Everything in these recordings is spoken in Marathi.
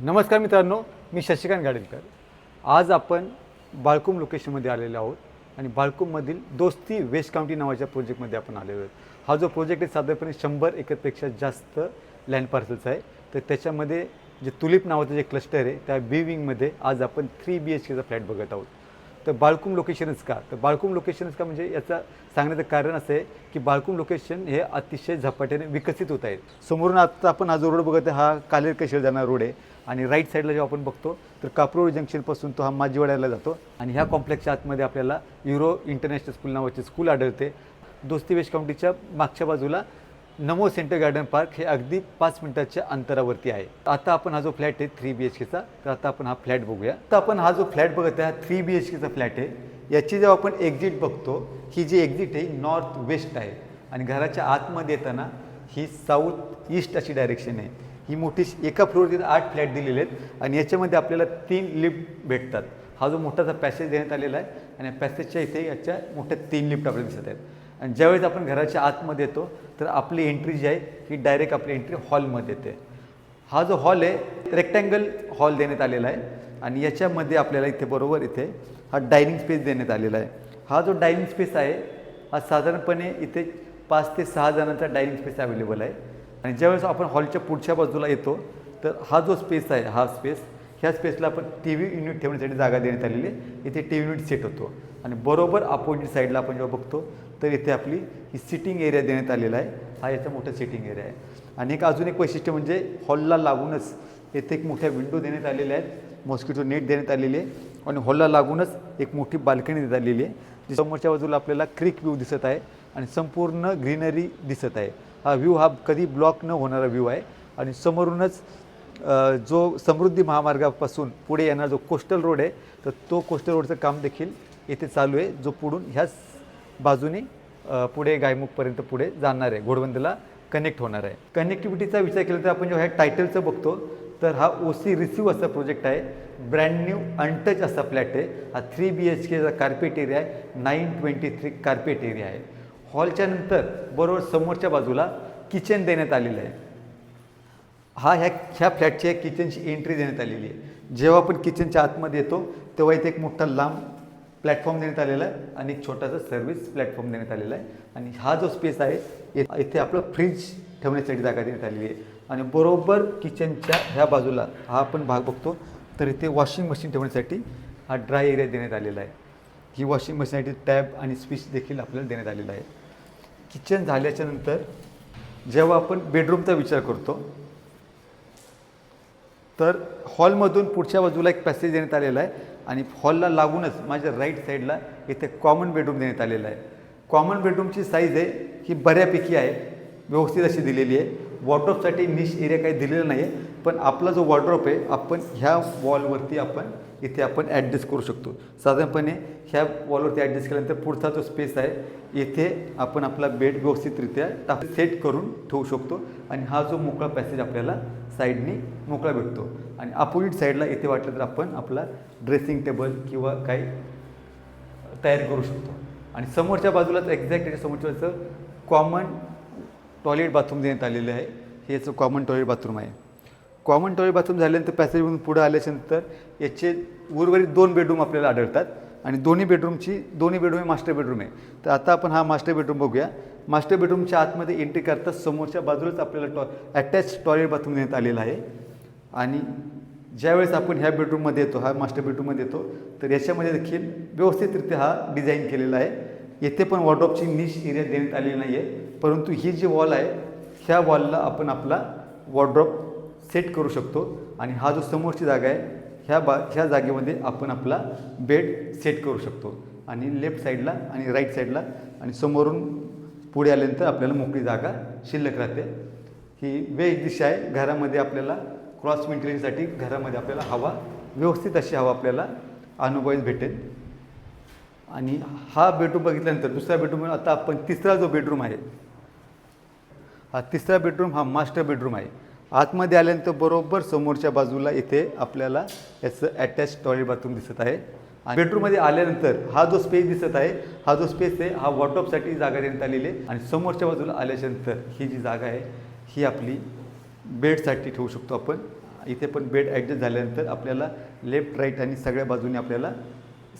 नमस्कार मित्रांनो, मी शशिकांत गाडेलकर. आज आपण बाळकुम लोकेशनमध्ये आलेलो आहोत आणि बाळकुममधील दोस्ती वेस्ट काउंटी नावाच्या प्रोजेक्टमध्ये आपण आलेलो आहोत. हा जो प्रोजेक्ट आहे साधारणपणे 100 एकरपेक्षा जास्त लँड पार्सल्स आहे. तर त्याच्यामध्ये जे तुलिप नावाचं जे क्लस्टर आहे त्या बी विंगमध्ये आज आपण 3 BHKचा फ्लॅट बघत आहोत. तर बाळकुम लोकेशनच का? तर बाळकुम लोकेशनच का म्हणजे याचं सांगण्याचं कारण असं आहे की बाळकुम लोकेशन हे अतिशय झपाट्याने विकसित होत आहेत. समोरून आता आपण हा जो रोड बघत आहे हा कालेर कशेळ जाणारा रोड आहे आणि राईट साईडला जेव्हा आपण बघतो तर कापरोड जंक्शनपासून तो हा माजीवाड्याला जातो आणि ह्या कॉम्प्लेक्सच्या आतमध्ये आपल्याला युरो इंटरनॅशनल स्कूल नावाची स्कूल आढळते. दोस्ती वेस्ट काउंटीच्या मागच्या बाजूला नमो सेंटर गार्डन पार्क हे अगदी 5 मिनिटाच्या अंतरावरती आहे. आता आपण हा जो फ्लॅट आहे 3 BHKचा, तर आता आपण हा फ्लॅट बघूया. तर आपण हा जो फ्लॅट बघत आहे हा 3 BHKचा फ्लॅट आहे. याची जेव्हा आपण एक्झिट बघतो ही जी एक्झिट आहे नॉर्थ वेस्ट आहे आणि घराच्या आतमध्ये येताना ही साऊथ ईस्ट अशी डायरेक्शन आहे. ही मोठी एका फ्लोअरमध्ये 8 फ्लॅट दिलेले आहेत आणि याच्यामध्ये आपल्याला 3 लिफ्ट भेटतात. हा जो मोठासा पॅसेज देण्यात आलेला आहे आणि पॅसेजच्या इथे याच्या मोठ्या 3 लिफ्ट आपल्याला दिसत आहेत. आणि ज्यावेळेस आपण घराच्या आतमध्ये येतो तर आपली एंट्री जी आहे ही डायरेक्ट आपली एंट्री हॉलमध्ये येते. हा जो हॉल आहे रेक्टँगल हॉल देण्यात आलेला आहे आणि याच्यामध्ये आपल्याला इथे बरोबर इथे हा डायनिंग स्पेस देण्यात आलेला आहे. हा जो डायनिंग स्पेस आहे हा साधारणपणे इथे 5 ते 6 जणांचा डायनिंग स्पेस अवेलेबल आहे. आणि ज्यावेळेस आपण हॉलच्या पुढच्या बाजूला येतो तर हा जो स्पेस आहे हा स्पेस ह्या स्पेसला आपण TV युनिट ठेवण्यासाठी जागा देण्यात आलेली आहे. इथे TV युनिट सेट होतो आणि बरोबर अपोजिट साईडला आपण जेव्हा बघतो तर इथे आपली ही सिटिंग एरिया देण्यात आलेला आहे. हा याचा मोठा सिटिंग एरिया आहे. आणि अजून एक वैशिष्ट्य म्हणजे हॉलला लागूनच येथे एक मोठ्या विंडो देण्यात आलेल्या आहेत, मॉस्किटो नेट देण्यात आलेली आहे आणि हॉलला लागूनच एक मोठी बाल्कनी देण्यात आलेली आहे. जी समोरच्या बाजूला आपल्याला क्रिक व्ह्यू दिसत आहे आणि संपूर्ण ग्रीनरी दिसत आहे. हा व्ह्यू हा कधी ब्लॉक न होणारा व्ह्यू आहे आणि समोरूनच जो समृद्धी महामार्गापासून पुढे येणारा जो कोस्टल रोड आहे तर तो कोस्टल रोडचं काम देखील येथे चालू आहे, जो पुढून ह्याच बाजूने पुढे गायमुखपर्यंत पुढे जाणार आहे, घोडबंदरला कनेक्ट होणार आहे. कनेक्टिव्हिटीचा विचार केला तर आपण जेव्हा ह्या टायटलचं बघतो तर हा OC रिसीव असा प्रोजेक्ट आहे. ब्रँड न्यू अनटच असा फ्लॅट आहे. हा 3 BHKचा कार्पेट एरिया आहे, 923 कार्पेट एरिया आहे. हॉलच्या नंतर बरोबर समोरच्या बाजूला किचन देण्यात आलेलं आहे. ह्या फ्लॅटच्या किचनची एंट्री देण्यात आलेली आहे. जेव्हा आपण किचनच्या आतमध्ये येतो तेव्हा इथे एक मोठा लांब प्लॅटफॉर्म देण्यात आलेला आहे आणि एक छोटासा सर्व्हिस प्लॅटफॉर्म देण्यात आलेला आहे. आणि हा जो स्पेस आहे इथे आपलं फ्रीज ठेवण्यासाठी जागा देण्यात आलेली आहे. आणि बरोबर किचनच्या ह्या बाजूला हा आपण भाग बघतो तर इथे वॉशिंग मशीन ठेवण्यासाठी हा ड्राय एरिया देण्यात आलेला आहे. ही वॉशिंग मशीनसाठी टॅब आणि स्विच देखील आपल्याला देण्यात आलेला आहे. किचन झाल्याच्या नंतर जेव्हा आपण बेडरूमचा विचार करतो तर हॉलमधून पुढच्या बाजूला एक पॅसेज देण्यात आलेला आहे आणि हॉलला लागूनच माझ्या राईट साईडला इथे कॉमन बेडरूम देण्यात आलेला आहे. कॉमन बेडरूमची साईज आहे ही बऱ्यापैकी आहे, व्यवस्थित अशी दिलेली आहे. वॉर्डरोबसाठी निश एरिया काही दिलेला नाही आहे, पण आपला जो वॉर्डरोब आहे आपण ह्या वॉलवरती इथे आपण ॲडजस्ट करू शकतो. साधारणपणे ह्या वॉलवरती ॲडजस्ट केल्यानंतर पुढचा जो स्पेस आहे येथे आपण आपला बेड व्यवस्थितरित्या सेट करून ठेवू शकतो आणि हा जो मोकळा पॅसेज आपल्याला साईडनी मोकळा भेटतो. आणि अपोजिट साईडला इथे वाटलं तर आपण आपला ड्रेसिंग टेबल किंवा काही तयार करू शकतो. आणि समोरच्या बाजूलाच एक्झॅक्ट त्याच्या समोरच्या बाजूचं कॉमन टॉयलेट बाथरूम देण्यात आलेलं आहे. हे याचं कॉमन टॉयलेट बाथरूम आहे. कॉमन टॉयलेट बाथरूम झाल्यानंतर पॅसेजमधून पुढे आल्याच्यानंतर याचे उर्वरित 2 बेडरूम आपल्याला आढळतात आणि दोन्ही बेडरूम हे मास्टर बेडरूम आहे. तर आता आपण हा मास्टर बेडरूम बघूया. मास्टर बेडरूमच्या आतमध्ये एंट्री करता समोरच्या बाजूलाच आपल्याला अटॅच टॉयलेट बाथरूम देण्यात आलेला आहे. आणि ज्यावेळेस आपण ह्या बेडरूममध्ये येतो, हा मास्टर बेडरूममध्ये येतो तर याच्यामध्ये देखील व्यवस्थितरित्या हा डिझाईन केलेला आहे. येथे पण वॉर्डरोबची निश एरिया देण्यात आलेली नाही आहे, परंतु ही जी वॉल आहे ह्या वॉलला आपण आपला वॉर्डरोब सेट करू शकतो. आणि हा जो समोरची जागा आहे ह्या जागेमध्ये आपण आपला बेड सेट करू शकतो. आणि लेफ्ट साईडला आणि राईट साईडला आणि समोरून पुढे आल्यानंतर आपल्याला मोकळी जागा शिल्लक राहते. ही वेज दिशा आहे. घरामध्ये आपल्याला क्रॉस व्हेंटिलेशनसाठी घरामध्ये आपल्याला हवा व्यवस्थित अशी हवा आपल्याला अनुभवायला भेटेल. आणि हा बेडरूम बघितल्यानंतर दुसरा बेडरूम आता आपण तिसरा जो बेडरूम आहे हा तिसरा बेडरूम हा मास्टर बेडरूम आहे. आतमध्ये आल्यानंतर बरोबर समोरच्या बाजूला इथे आपल्याला याचं अटॅच टॉयलेट बाथरूम दिसत आहे. बेडरूममध्ये आल्यानंतर हा जो स्पेस दिसत आहे हा जो स्पेस आहे हा वॉर्डरोबसाठी जागा देण्यात आलेली आहे. आणि समोरच्या बाजूला आल्याच्यानंतर ही जी जागा आहे ही आपली बेडसाठी ठेवू शकतो आपण. इथे पण बेड ॲडजस्ट झाल्यानंतर आपल्याला लेफ्ट राईट आणि सगळ्या बाजूने आपल्याला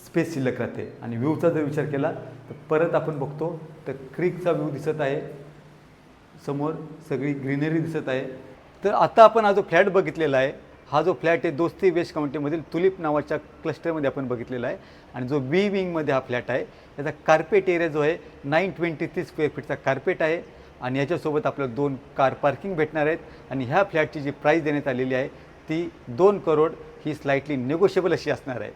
स्पेस शिल्लक राहते. आणि व्ह्यूचा जर विचार केला तर परत आपण बघतो तर क्रीकचा व्ह्यू दिसत आहे, समोर सगळी ग्रीनरी दिसत आहे. तर आता आपण हा जो फ्लॅट बघितलेला आहे, हा जो फ्लॅट आहे दोस्ती वेस्ट काउंटीमधील तुलिप नावाच्या क्लस्टरमध्ये आपण बघितलेला आहे. आणि जो बी विंगमध्ये हा फ्लॅट आहे याचा कार्पेट एरिया जो आहे 923 स्क्वेअर फीटचा कार्पेट आहे. आणि याच्यासोबत आपल्याला 2 कार पार्किंग भेटणार आहेत. आणि ह्या फ्लॅटची जी प्राईस देण्यात आलेली आहे ती 2 करोड ही स्लाइटली निगोशिएबल अशी असणार आहे.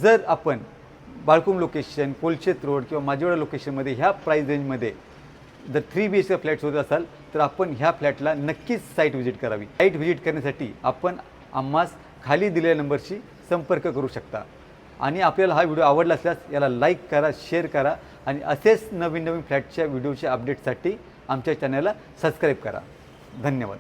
जर आपण बाळकुम लोकेशन, कोलशेत रोड किंवा माजिवडा लोकेशनमध्ये ह्या प्राईस रेंजमध्ये जर 3 BHK फ्लॅट शोधत असाल तर आपण ह्या फ्लॅटला नक्कीच साईट व्हिजिट करावी. साईट व्हिजिट करण्यासाठी आपण आम्हास खाली दिलेल्या नंबरशी संपर्क करू शकता. आणि आपल्याला हा व्हिडिओ आवडला असल्यास याला लाईक करा, शेअर करा आणि असेच नवीन नवीन फ्लॅटच्या व्हिडिओच्या अपडेटसाठी आमच्या चॅनलला सबस्क्राईब करा. धन्यवाद.